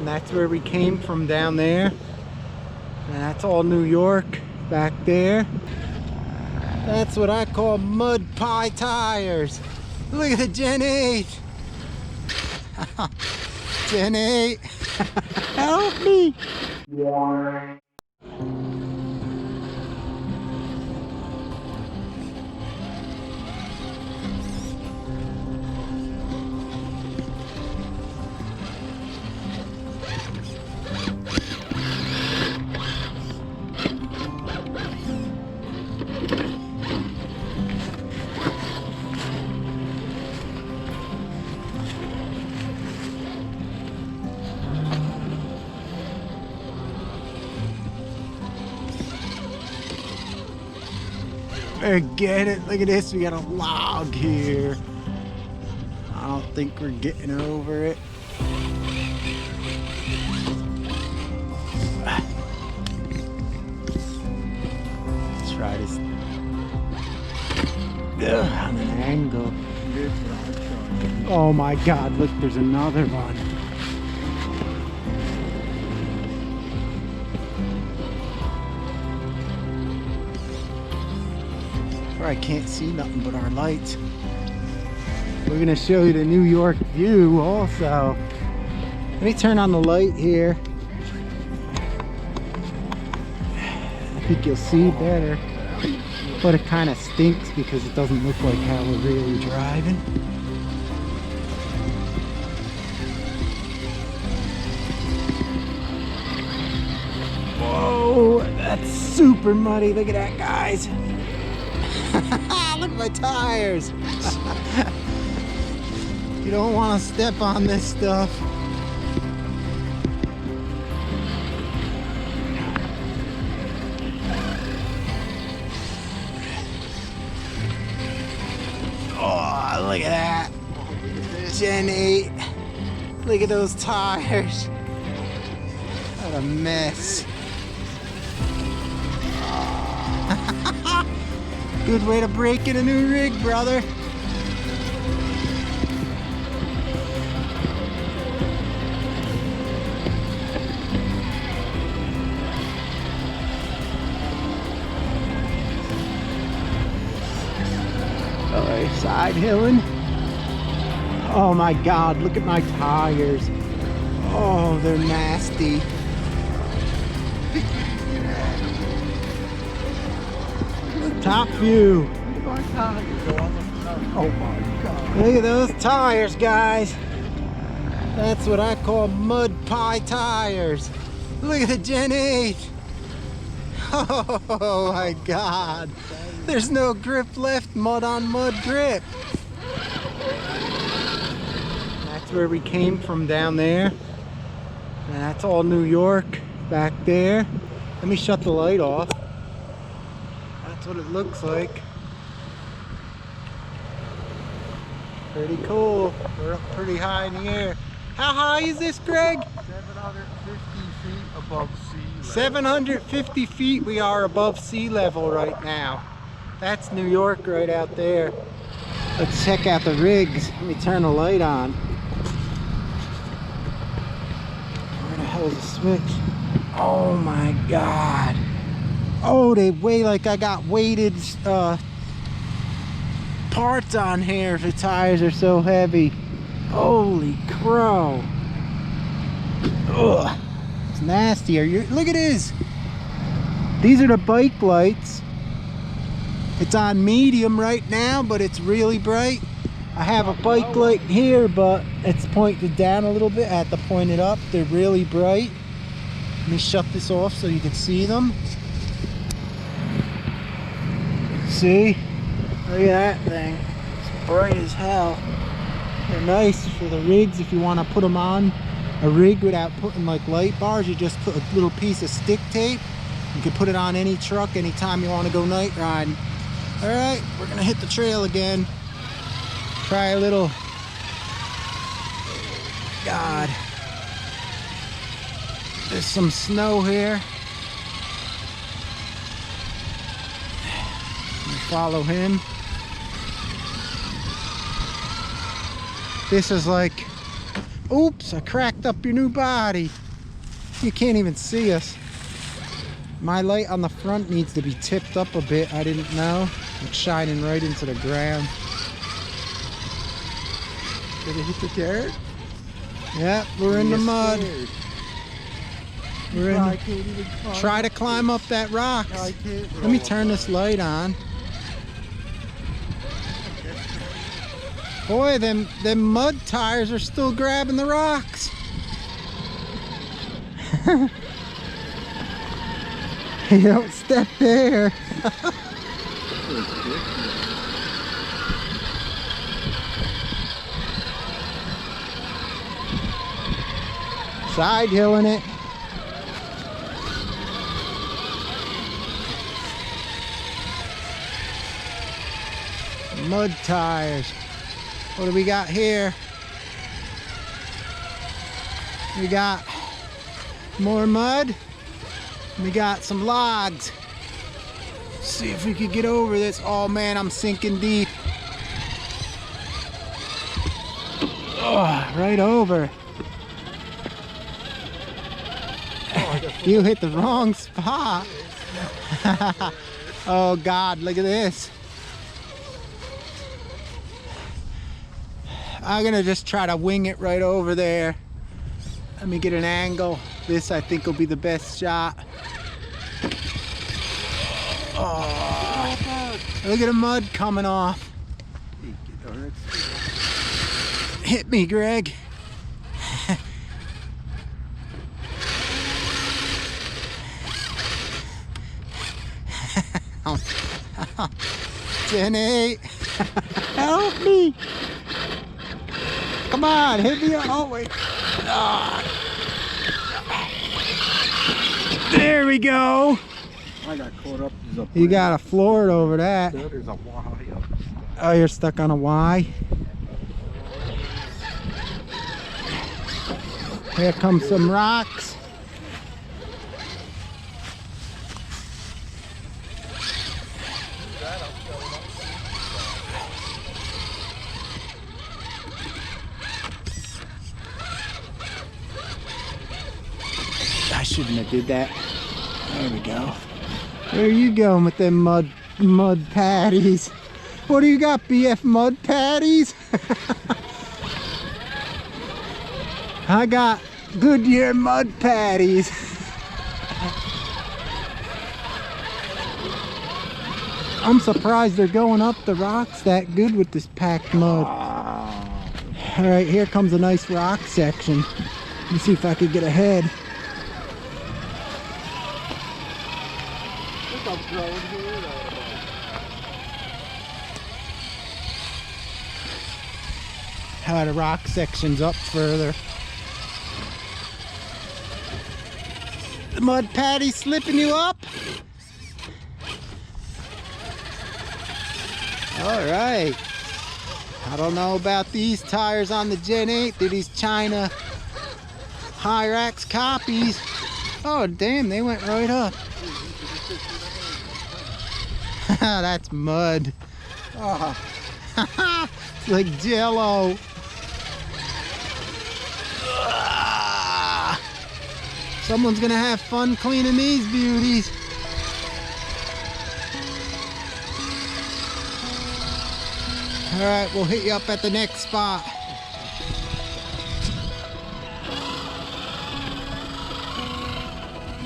And that's where we came from down there. And that's all New York back there. That's what I call mud pie tires. Look at the Gen 8. Gen 8. Help me. Forget it. Look at this. We got a log here. I don't think we're getting over it. Let's try this on an angle. Oh my God, look, there's another one. I can't see nothing but our lights. We're gonna show you the New York view also. Let me turn on the light here. I think you'll see better. But it kind of stinks because it doesn't look like how we're really driving. Whoa, that's super muddy. Look at that, guys. Look at my tires. You don't want to step on this stuff. Oh, look at that. Gen 8. Look at those tires. What a mess. Good way to break in a new rig, brother. Alright, side hilling. Oh my God, look at my tires. Oh, they're nasty. Top view. Oh my God. Look at those tires, guys. That's what I call mud pie tires. Look at the Gen 8. Oh my God. There's no grip left, mud on mud grip. That's where we came from down there. And that's all New York back there. Let me shut the light off. That's what it looks like. Pretty cool. We're up pretty high in the air. How high is this, Greg? 750 feet above sea level. 750 feet we are above sea level right now. That's New York right out there. Let's check out the rigs. Let me turn the light on. Where the hell is the switch? Oh my God. Oh, they weigh like I got weighted parts on here. The tires are so heavy. Holy crow. Ugh. It's nasty. Look at this. These are the bike lights. It's on medium right now, but it's really bright. I have a bike light here, but it's pointed down a little bit. I have to point it up. They're really bright. Let me shut this off so you can see them. See? Look at that thing. It's bright as hell. They're nice for the rigs if you want to put them on a rig without putting like light bars. You just put a little piece of stick tape. You can put it on any truck anytime you want to go night riding. Alright, we're going to hit the trail again. Try a little... God. There's some snow here. Follow him. This is like, Oops, I cracked up your new body. You can't even see us. My light on the front needs to be tipped up a bit. I didn't know. It's shining right into the ground. Did it hit the dirt? Yeah, we're in the mud. Scared. We're in. I can't even climb. Try to climb up that rock. I can't. Let me turn this light on. Boy, them mud tires are still grabbing the rocks. You don't step there. Side hilling it. Mud tires. What do we got here? We got more mud. We got some logs. Let's see if we could get over this. Oh man, I'm sinking deep. Oh, right over. You hit the wrong spot. Oh God, look at this. I'm gonna just try to wing it right over there. Let me get an angle. This I think will be the best shot. Oh, look at the mud coming off. Hit me, Greg. Jenny, help me. Come on, hit me up. Oh, wait. Ah. There we go. I got caught up. You gotta floor it over that. There's a Y up. Oh, you're stuck on a Y. Here comes some rocks. I shouldn't have did that. There we go. Where are you going with them mud patties? What do you got, BF mud patties? I got Goodyear mud patties. I'm surprised they're going up the rocks that good with this packed mud. All right, here comes a nice rock section. Let me see if I could get ahead. How the rock section's up further. The mud patty slipping you up. All right. I don't know about these tires on the Gen 8. They're these China Hyrax copies. Oh damn, they went right up. That's mud. Oh. It's like Jello. Someone's gonna have fun cleaning these beauties. All right, we'll hit you up at the next spot.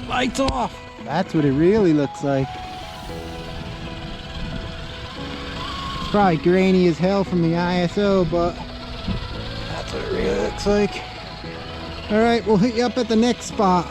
Lights off. That's what it really looks like. It's probably grainy as hell from the ISO, but that's what it really looks like. All right, we'll hit you up at the next spot.